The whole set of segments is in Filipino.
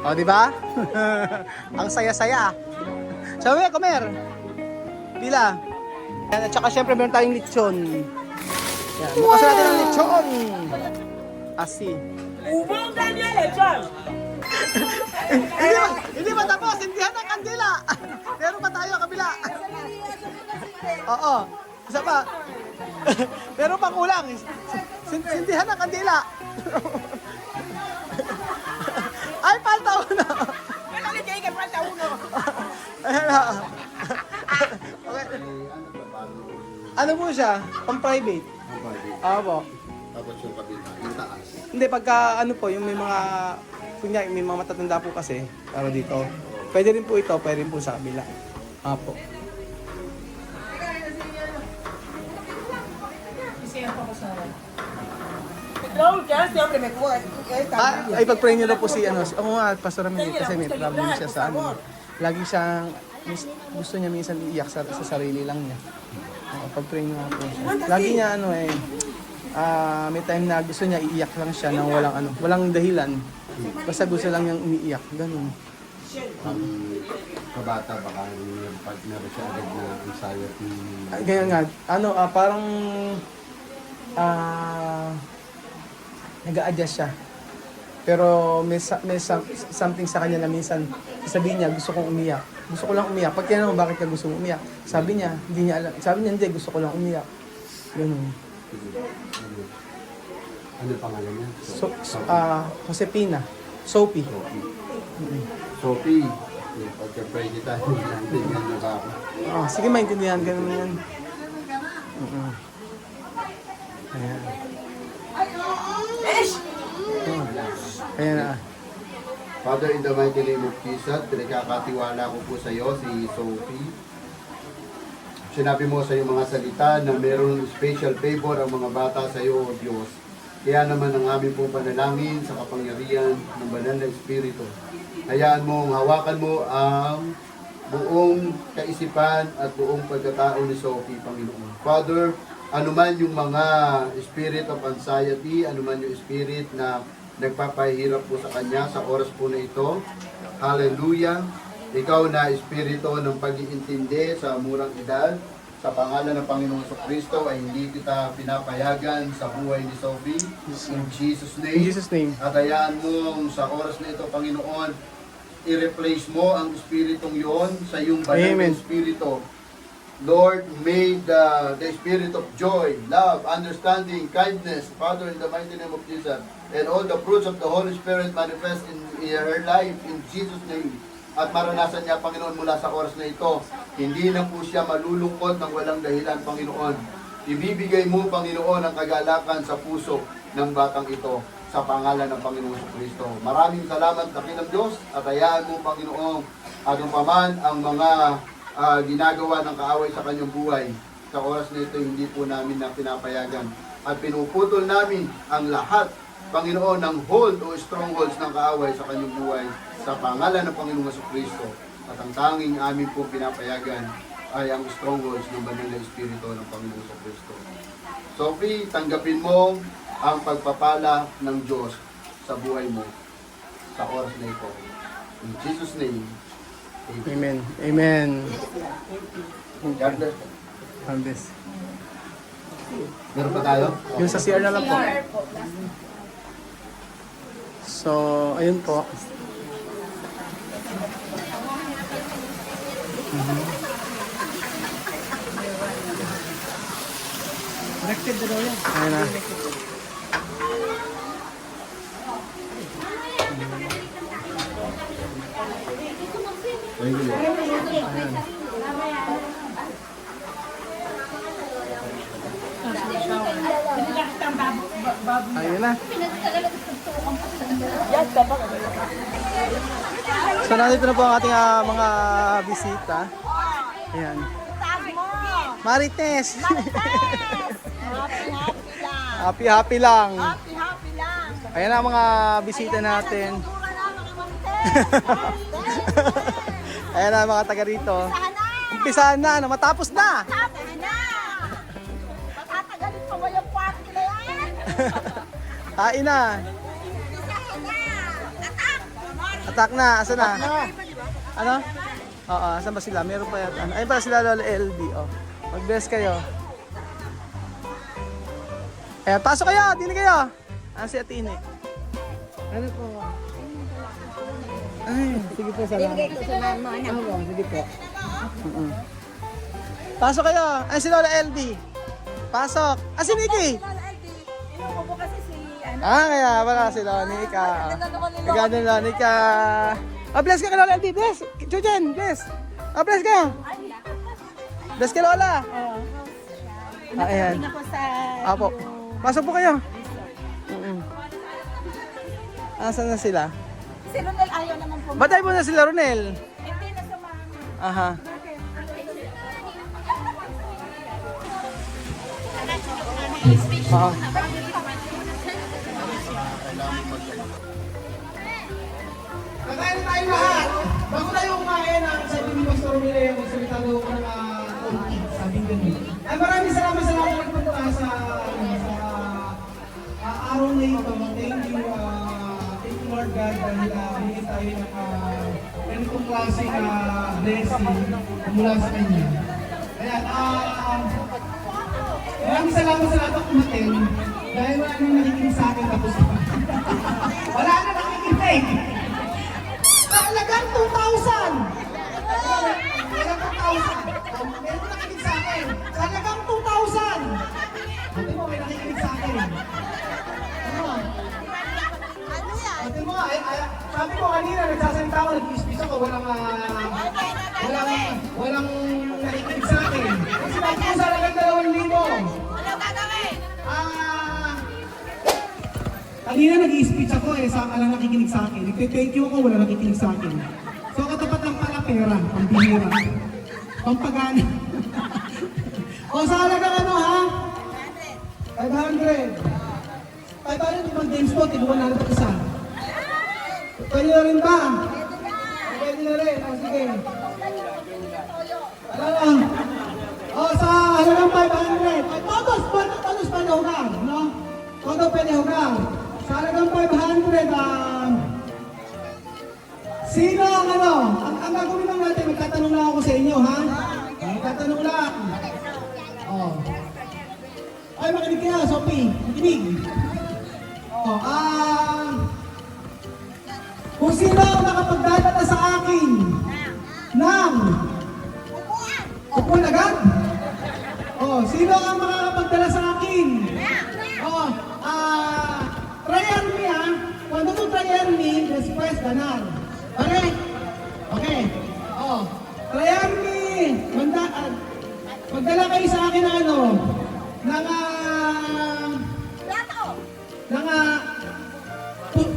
O, di ba? Ang saya-saya. Sabi nga, Kamer. Pila. Yan, at saka syempre meron tayong lechon. Yan, bukas natin ang lechon. Asi. Ubong ganyan, lechon! Hindi ba tapos? Sindihan ng kandila. Meron pa tayo kabila. Oo. Isa pa. Meron pa kulang. Sindihan ng kandila. Ay, palta uno. Nakalagay ka pa sa uno. Ayan na. Okay. Ano po siya? Pang-private? Opo. Tapos yung kabila, yung taas. Hindi, pagka ano po, yung may mga, kunya, may mga matatanda po kasi, para dito. Pwede rin po ito, pwede rin po sa kabila. Apo. Ikaw, kaya siyempre may kuha. Ay, pag-pray nyo na po si, ano, ako nga, Pastor Ramil, kasi may problem siya sa ano. Lagi siyang, gusto niya minsan iiyak sa sarili lang niya. Pag-pray nyo na po siya. Lagi niya, ano may time na gusto niya iiyak lang siya nang walang dahilan. Basta gusto lang niyang umiiyak, ganun. Ang kabata baka yung pag meron siya agad na anxiety. Ganyan nga, parang nag-a-adjust siya. Pero may something sa kanya na minsan sabihin niya, gusto kong umiyak. Gusto ko lang umiyak. Pag tinanong bakit ka gusto mong umiyak, sabi niya, hindi niya alam. Sabi niya, hindi, gusto ko lang umiyak. Ganun. Ano pangalan niya? Josepina. Sophie. Sophie. Yung pagka-pray kita, hindi nga na ba ako? Sige, maintindihan ka naman yan. Ayan. Ayan na. Father, in the mighty name of Jesus, pinagkakatiwala ko po sa iyo si Sophie. Sinabi mo sa iyong mga salita na mayroong special favor ang mga bata sa iyo, O Diyos. Kaya naman ang aming pong panalangin sa kapangyarihan ng banal na Espiritu. Hayaan mong hawakan mo ang buong kaisipan at buong pagkatao ni Sophie, Panginoon. Father, anuman yung mga spirit of anxiety, anuman yung spirit na nagpapahirap po sa kanya sa oras po na ito. Hallelujah. Ikaw na espiritu ng pag-iintindi sa murang edad, sa pangalan ng Panginoong Kristo ay hindi kita pinapayagan sa buhay ni Sophie. In Jesus' name. In Jesus' name. At hayaan mo sa oras na ito, Panginoon, i-replace mo ang espiritong yon sa iyong banal na Amen. espiritu. Lord, may the spirit of joy, love, understanding, kindness, Father, in the mighty name of Jesus, and all the fruits of the Holy Spirit manifest in her life, in Jesus' name. At maranasan niya, Panginoon, mula sa oras na ito, hindi na po siya malulungkot ng walang dahilan, Panginoon. Ibibigay mo, Panginoon, ang kagalakan sa puso ng batang ito sa pangalan ng Panginoong Kristo. Maraming salamat, dakilang Diyos, at hayaan mo, Panginoon, anupaman ang mga ginagawa ng kaaway sa kanyang buhay. Sa oras na ito, hindi po namin na pinapayagan. At pinuputol namin ang lahat, Panginoon, ng hold o strongholds ng kaaway sa kanyang buhay sa pangalan ng Panginoong Kristo. At ang tanging amin po pinapayagan ay ang strongholds ng banal na Espiritu ng Panginoong Kristo. Sophie, tanggapin mo ang pagpapala ng Diyos sa buhay mo sa oras na ito. In Jesus' name, Amen. Amen. God bless. God bless. Meron pa tayo? Yung sa CR na lang po. So, ayun po. Connected na daw yan. Ayun na. Thank you. Ayan. Ayun na. So, nandito na po ang ating mga bisita. Ayan. Marites! Happy lang. Ayan ang mga bisita natin. Ayan ang mga taga rito. Umpisahan na, matapos na! Matatagalin pa ba yung party na yan? Hain na! Attack na. Asa na? Ano? Oo, asan ba sila? Meron pa yata. Ayun pala sila Lola LD. Oh. Mag-bless kayo. Ayan, pasok kayo. Dini kayo. Si Atine. Ano po? Ay, sige po, salamat. Oo, sige po. Pasok kayo. Ay, si Lola LD. Pasok. Si Nikki. Inuko po kasi si ano. Kaya wala si Lonica. Ganda ni Lonica. Bless ka kay Lola LD. Bless. Chuchen, bless. Bless ka. Bless kay Lola. Ayan. Tingnan po sa Apo. Pasok po kayo. Asan na sila? si Ronel ayaw naman po. Batay mo na sila, Ronel. Hindi na sumama. Aha. Oo. Kakain tayo lahat. Bago tayo kumain, sabi ni Pastor Mila yung magsalita daw ko ng sabi ganun. Ay maraming salamat sa mga nagpunta sa araw na ito. Thank you Lord God dahil binigyan tayo ng ganitong klaseng blessing mula sa Kanya. Kaya maraming salamat sa lahat ng kumatin dahil wala nang nakikinig sa akin tapos wala na nakikinig. Talagang 2,000! Talagang 2,000! Meron mo nakikinig sa akin. Talagang 2,000! Ate mo, may nakikinig sa akin. Ano? Ate mo, sabi ko kanina, nagsasalita ako, nag-speech ako, walang nakikinig sa akin. Kasi bakit ko sa lagang 2,000? Kanina nag-i-speech ako sa alang nakikinig sa akin. Nagte-thank you ako, wala nakikinig sa akin. So katapat lang pala pera, pambihira. Pampagana. O sa halagang ano ha? 500. 500 yung mag-games po, tinuwan na rin isa. Pwede na rin ba? Pwede na rin. O sige. Ano lang? O sa halagang 500. Todos pwede hugang, no? Todo pwede hugang. Sa halagang 500, sino ang ano? Ang gagawin lang natin, magtatanong lang ako sa inyo, ha? Magtatanong lang. Oh. Ay, makinig kaya, Sophie. Makinig. Oh, kung sino ang nakapagdadala sa akin ng upuan agad? Oh, sino ang makakapagdala sa akin? Oh, try me ha. Cuando tú try me, después ganar. ¿Vale? Okay. Oh, try me. Magdala kayo sa akin ng ano?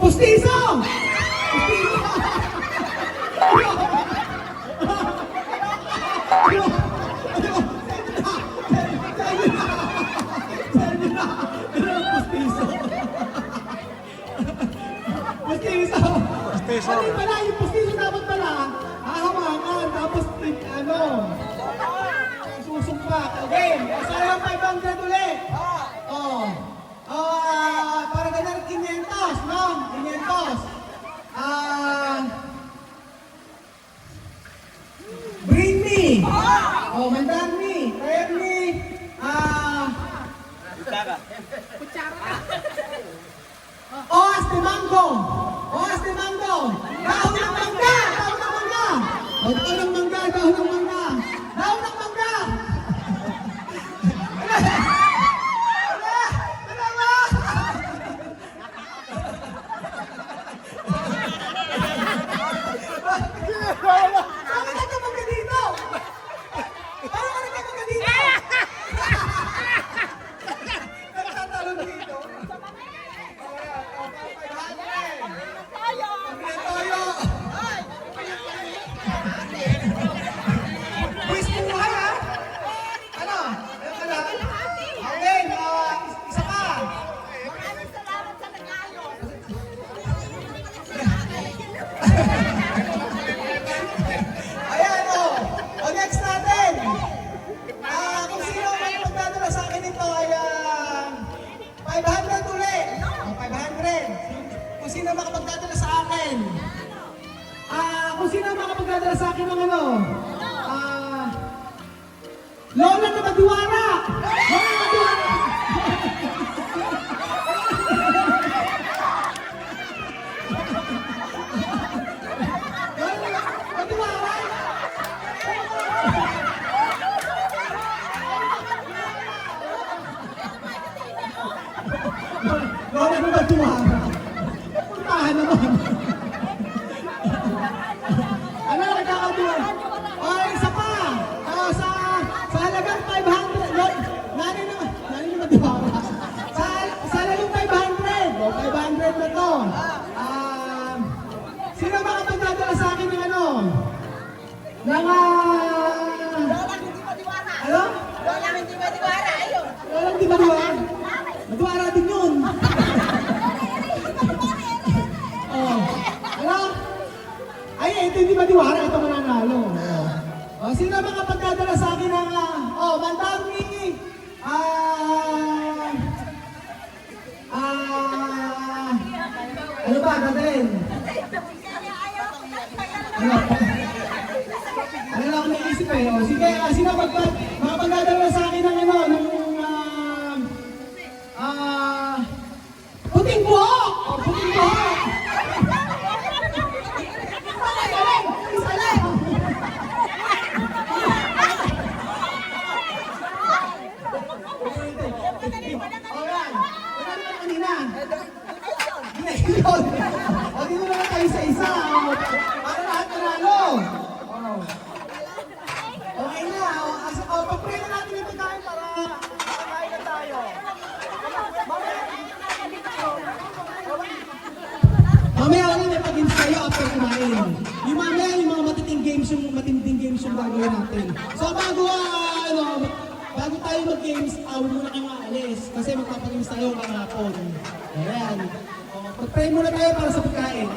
Pustiso! Pustiso. Ano pala, yung pustiso dapat pala, hahawakan, tapos ano, susumpak. Okay, saan lang 500 ulit? Para ganun 500, no? 500. Bring me. Mandan me. Try me. Oas de mango! Oas de mango! Dahon ng mangga! Dahon ng mangga! Dahon ng mangga! Dahon ng mangga! Dahon ng mangga! Bakit nagkamangga dito? Parang ka nagkamangga dito? Nakatalon dito? sino ang makapagdadala sa akin ng ano? Lola na Madiwara! Lola na Madiwara! Lola na Madiwara! Lola na Madiwara! Puntahan naman! Ano na nagkakatuwa? O, isa pa! Sa halagang 500, nani naman diwara. Sa halagang 500, o 500 na to. Sino makapagdadala sa akin ng ano? Ng Lolang hindi madiwara. ano? Lolang hindi madiwara. Ayun. Walang di madiwara. Madiwara din yun. Oh. Ano? Ay, ito hindi madiwara. Ito mananalo. Oh, sino makapagdadala sa akin ng mandami? Ano ba, dadalhin? Ano lang ako naisip eh. Oh, sige, sino makapagdadala sa akin ng ano, ng puting buhok! Oh, puting buhok! Isa lang! Alright. Wala naman kanina. Yun. O, dito naman tayo sa isa. O, para lahat nanalo. Okay na. Pag-pray na natin ito tayo para kain na tayo. Mamaya ulit may pag-games tayo after kumain. Yung mamaya yung mga matinding games yung gagawin natin. So bago tayo mag-games, muna kayo maalis. Kasi magpapagames tayo kahapon. Ayan. Pag-pray muna tayo para sa pagkain.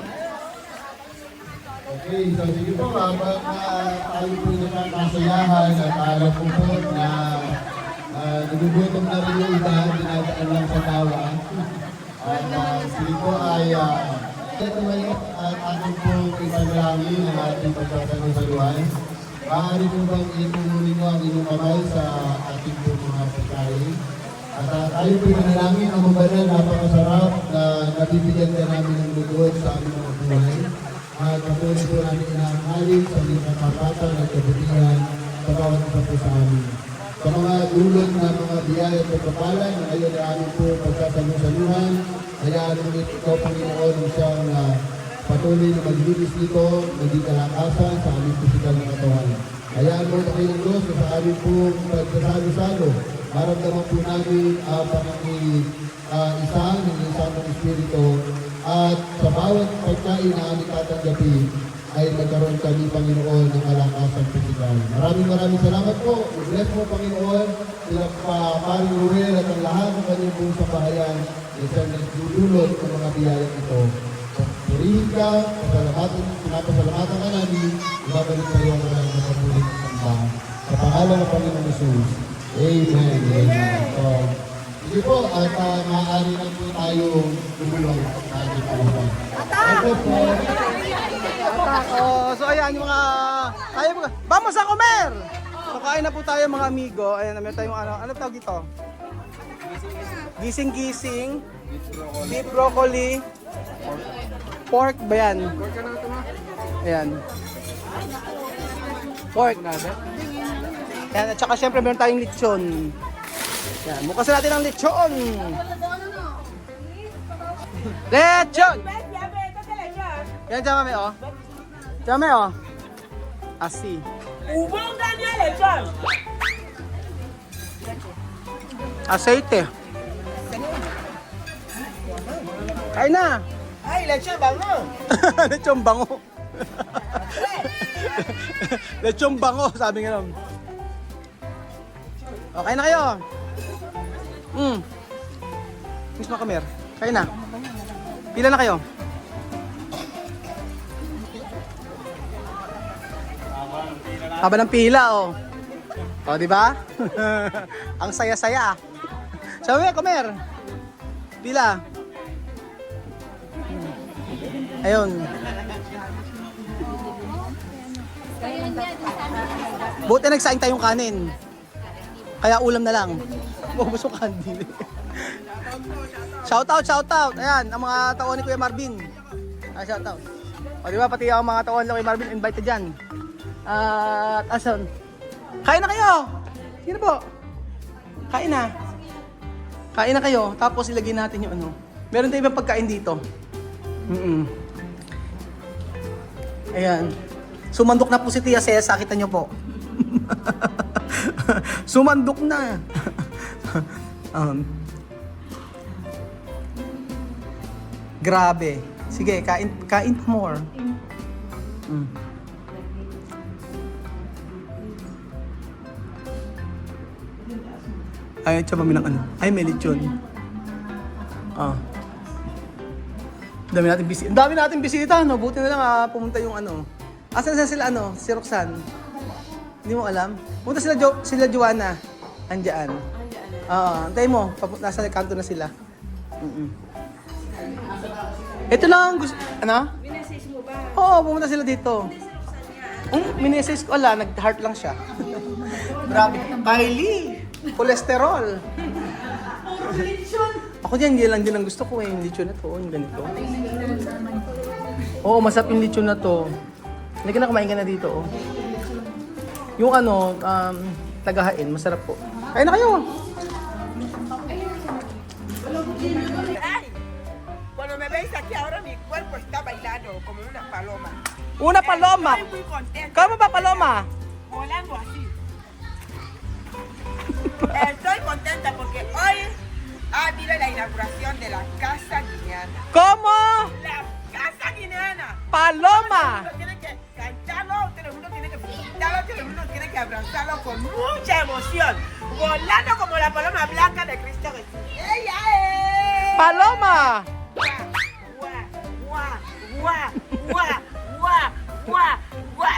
Okay, so sige po, habang tayo po nakakasayahan at alam po po na nagugutom na rin yung iba, dinadaan lang sa tawa. At sige po ay ito ngayon at ating po ipanalangin ang ating pagkakasaluhan. Maaari po bang inunin mo ang inyong kamay sa ating po mga pagkain? At tayo po ipanalangin ang mabanal, napakasarap na nabibigyan ka namin ng lugod sa aming mga buhay. At patuloy po namin inaanghalin sa mga kapapatan at kabutihan sa bawat isa po sa amin. Sa mga dulot na mga biyaya at pagpapalan na ngayon ay aming po pagsasalusaluhan, hayaan mo ikaw, Panginoon, ang siyang patuloy na maglinis nito, maging kalakasan sa aming pisikal na katawan. Hayaan mo ito ng Diyos sa aming po pagsasalo-salo. Maramdaman po namin ang isang ng isang Espiritu at sa bawat pagkain na aming tatanggapin ay nagkaroon kami, Panginoon, ng kalakasan pisikal. Maraming salamat po. I-bless mo, Panginoon, sila Paring Ruel at ang lahat ng kanyang buong sambahayan na siyang nagdudulot ng mga biyayang ito. Purihin ka, pinapasalamatan ka namin, ibabalik sa iyo ang mga nagpapulit ng samba. Sa pangalan ng Panginoon Jesus. Amen. Amen. So, sige po, at maaari na po tayong lumulong sa ating kalupan. Ito po. So ayan yung mga vamos a comer! So kain na po tayo mga amigo. Ayan, meron tayong ano tawag dito? Gising-gising, beef broccoli, pork ba yan? Ayan. Pork. Ayan, at saka syempre meron tayong lechon. Ayan, bukas natin ang lechon! Lechon! Yan, dyan mami, oh. Dyan mami, oh. Asi. Ubong ganyan eh, John. Aceite. Kain na. Ay, lechon bango. Lechon bango. Lechon bango, sabi nga nun. Okay na kayo. Miss Makamer, kain na. Pila na kayo? Haba ng pila, oh. Oh, di ba? Ang saya-saya. Sabi mo, Kamer. Pila. Ayun. Buti nagsaing tayong kanin. Kaya ulam na lang. Ubus yung candy. Shout out. Ayan, ang mga tauhan ni Kuya Marvin. Shout out. O di ba, pati ang mga tauhan ni Kuya Marvin invited dyan. At asan? Kain na kayo! Sino po? Kain na. Kain na kayo. Tapos ilagay natin yung ano. Meron tayong ibang pagkain dito. Ayan. Sumandok na po si Tia Cesa. Kita nyo po. Sumandok na. Grabe. Sige, kain pa more. Ay, tsaba ng ano. Ay, may lechon. Dami natin bisita, no? Buti na lang pumunta yung ano. Asan sila ano? Si Roxanne. Hindi mo alam? Pumunta sila Joanna. Andiyan. Antay mo. Nasa kanto na sila. Ito lang gusto. Ano? Minessage mo ba? Oo, pumunta sila dito. Minessage ko. Wala, nag-heart lang siya. Grabe. Kylie! Cholesterol. Ako dyan, yan lang din ang gusto ko eh. Yung lechon na to, yung ganito. Oo, masarap yung lechon na to. Hindi ka na kumain ka na dito, oh. Yung ano, tagahain, masarap po. Kain na kayo! Ay, cuando me veis aquí ahora mi cuerpo está bailando como una paloma. Una paloma! Estoy muy contenta. Kamo ba paloma? Volando así. Estoy contenta porque hoy ha habido la inauguración de la Casa Guineana. Como? La Casa Guineana. Paloma! Todo el mundo tiene que cantarlo, todo el mundo tiene que felicitarlo, todo el mundo tiene que abrazarlo con mucha emoción. Volando como la paloma blanca de Cristo Jesús. ¡Ella es! Paloma! Guau, guau, guau, guau, guau, guau, guau.